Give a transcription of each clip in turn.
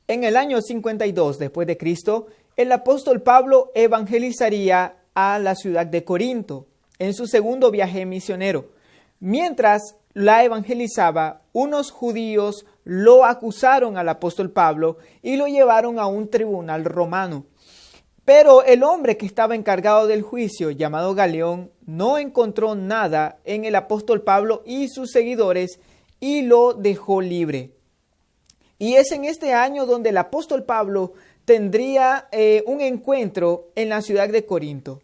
En el año 52 después de Cristo, el apóstol Pablo evangelizaría a la ciudad de Corinto en su segundo viaje misionero. Mientras la evangelizaba, unos judíos lo acusaron al apóstol Pablo y lo llevaron a un tribunal romano. Pero el hombre que estaba encargado del juicio, llamado Galeón, no encontró nada en el apóstol Pablo y sus seguidores y lo dejó libre. Y es en este año donde el apóstol Pablo tendría un encuentro en la ciudad de Corinto.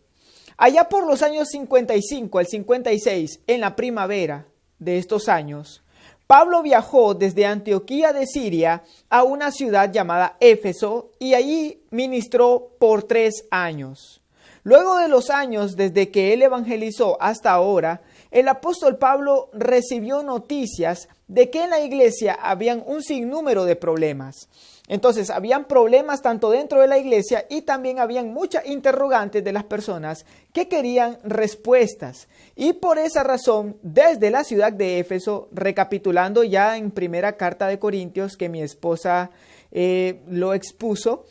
Allá por los años 55 al 56, en la primavera de estos años, Pablo viajó desde Antioquía de Siria a una ciudad llamada Éfeso y allí ministró por 3 años. Luego de los años desde que él evangelizó hasta ahora, el apóstol Pablo recibió noticias de que en la iglesia habían un sinnúmero de problemas. Entonces, habían problemas tanto dentro de la iglesia y también habían muchas interrogantes de las personas que querían respuestas. Y por esa razón, desde la ciudad de Éfeso, recapitulando ya en primera carta de Corintios que mi esposa lo expuso,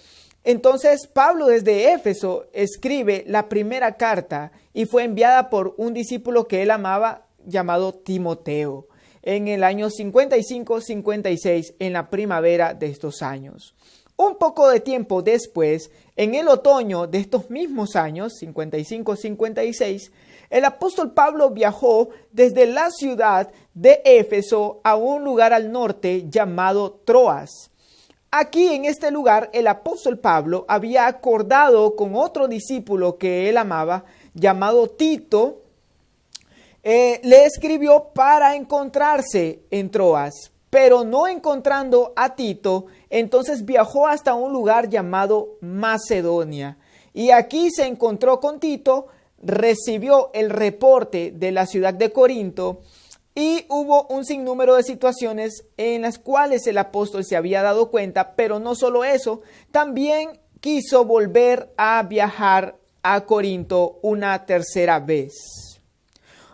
entonces Pablo desde Éfeso escribe la primera carta y fue enviada por un discípulo que él amaba llamado Timoteo en el año 55-56 en la primavera de estos años. Un poco de tiempo después, en el otoño de estos mismos años, 55-56, el apóstol Pablo viajó desde la ciudad de Éfeso a un lugar al norte llamado Troas. Aquí en este lugar el apóstol Pablo había acordado con otro discípulo que él amaba, llamado Tito, le escribió para encontrarse en Troas, pero no encontrando a Tito, entonces viajó hasta un lugar llamado Macedonia. Y aquí se encontró con Tito, recibió el reporte de la ciudad de Corinto y hubo un sinnúmero de situaciones en las cuales el apóstol se había dado cuenta, pero no solo eso, también quiso volver a viajar a Corinto una tercera vez.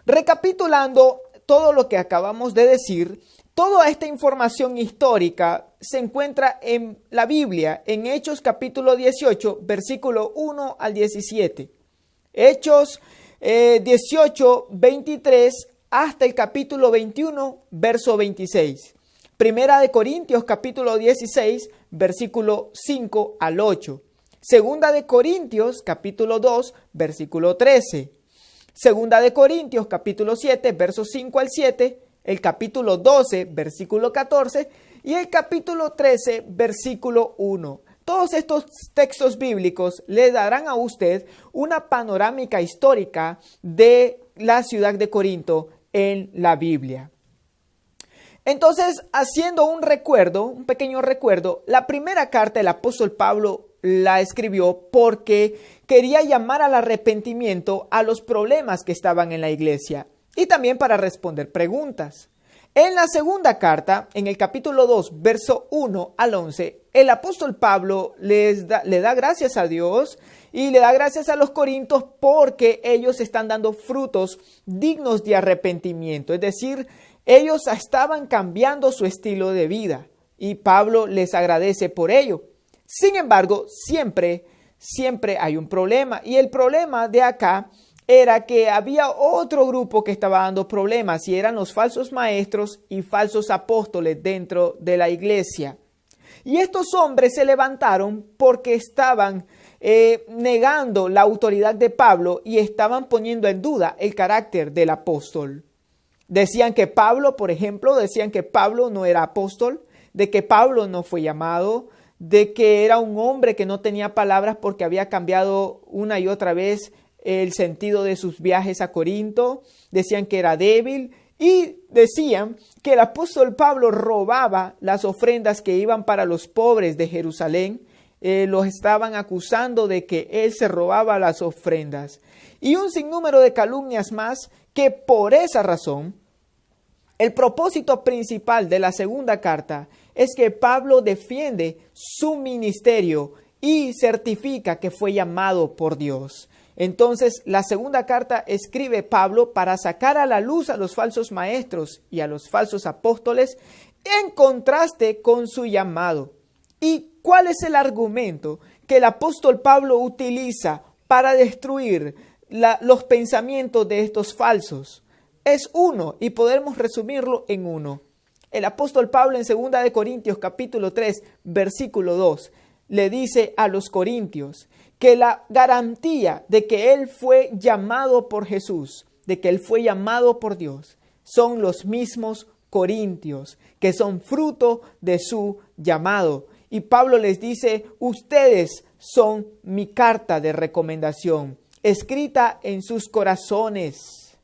Recapitulando todo lo que acabamos de decir, toda esta información histórica se encuentra en la Biblia, en Hechos capítulo 18, versículo 1 al 17. Hechos 18, 23 hasta el capítulo 21, verso 26. Primera de Corintios capítulo 16, versículo 5 al 8. Segunda de Corintios capítulo 2, versículo 13. Segunda de Corintios capítulo 7, versos 5 al 7, el capítulo 12, versículo 14 y el capítulo 13, versículo 1. Todos estos textos bíblicos le darán a usted una panorámica histórica de la ciudad de Corinto en la Biblia. Entonces, haciendo un pequeño recuerdo, la primera carta del apóstol Pablo la escribió porque quería llamar al arrepentimiento a los problemas que estaban en la iglesia y también para responder preguntas. En la segunda carta, en el capítulo 2, verso 1 al 11, el apóstol Pablo le da gracias a Dios y le da gracias a los corintios porque ellos están dando frutos dignos de arrepentimiento. Es decir, ellos estaban cambiando su estilo de vida y Pablo les agradece por ello. Sin embargo, siempre hay un problema y el problema de acá era que había otro grupo que estaba dando problemas y eran los falsos maestros y falsos apóstoles dentro de la iglesia. Y estos hombres se levantaron porque estaban negando la autoridad de Pablo y estaban poniendo en duda el carácter del apóstol. Decían que Pablo, por ejemplo, no era apóstol, de que Pablo no fue llamado, de que era un hombre que no tenía palabras porque había cambiado una y otra vez el sentido de sus viajes a Corinto. Decían que era débil y decían que el apóstol Pablo robaba las ofrendas que iban para los pobres de Jerusalén. Los estaban acusando de que él se robaba las ofrendas. Y un sinnúmero de calumnias más que por esa razón, el propósito principal de la segunda carta es que Pablo defiende su ministerio y certifica que fue llamado por Dios. Entonces, la segunda carta escribe Pablo para sacar a la luz a los falsos maestros y a los falsos apóstoles en contraste con su llamado. ¿Y cuál es el argumento que el apóstol Pablo utiliza para destruir los pensamientos de estos falsos? Es uno, y podemos resumirlo en uno. El apóstol Pablo en 2 de Corintios capítulo 3, versículo 2, le dice a los corintios que la garantía de que él fue llamado por Jesús, de que él fue llamado por Dios, son los mismos corintios, que son fruto de su llamado. Y Pablo les dice, ustedes son mi carta de recomendación, escrita en sus corazones.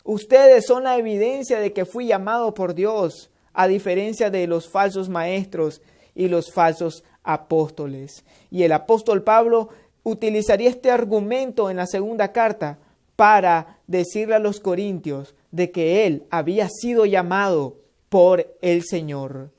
Ustedes son la evidencia de que fui llamado por Dios, a diferencia de los falsos maestros y los falsos apóstoles. Y el apóstol Pablo utilizaría este argumento en la segunda carta para decirle a los corintios de que él había sido llamado por el Señor.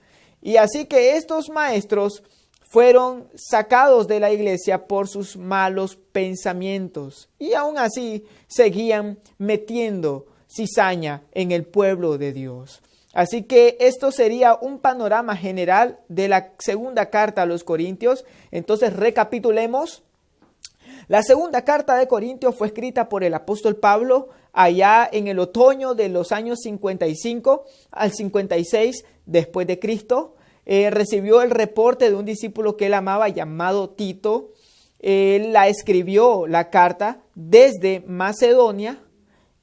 Y así que estos maestros fueron sacados de la iglesia por sus malos pensamientos y aún así seguían metiendo cizaña en el pueblo de Dios. Así que esto sería un panorama general de la segunda carta a los Corintios. Entonces recapitulemos. La segunda carta de Corintios fue escrita por el apóstol Pablo allá en el otoño de los años 55 al 56 después de Cristo. Recibió el reporte de un discípulo que él amaba llamado Tito. Él la escribió, la carta, desde Macedonia.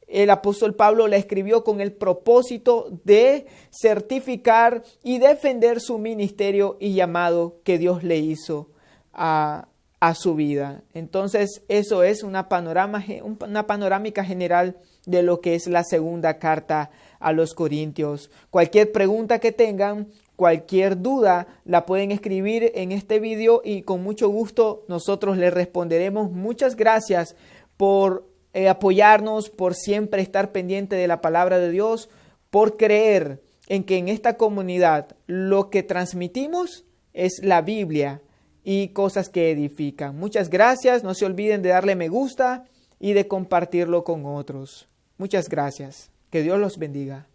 El apóstol Pablo la escribió con el propósito de certificar y defender su ministerio y llamado que Dios le hizo a su vida. Entonces, eso es una panorámica general de lo que es la segunda carta a los Corintios. Cualquier pregunta que tengan, cualquier duda, la pueden escribir en este video y con mucho gusto nosotros les responderemos. Muchas gracias por apoyarnos, por siempre estar pendiente de la palabra de Dios, por creer en que en esta comunidad lo que transmitimos es la Biblia y cosas que edifican. Muchas gracias, no se olviden de darle me gusta y de compartirlo con otros. Muchas gracias, que Dios los bendiga.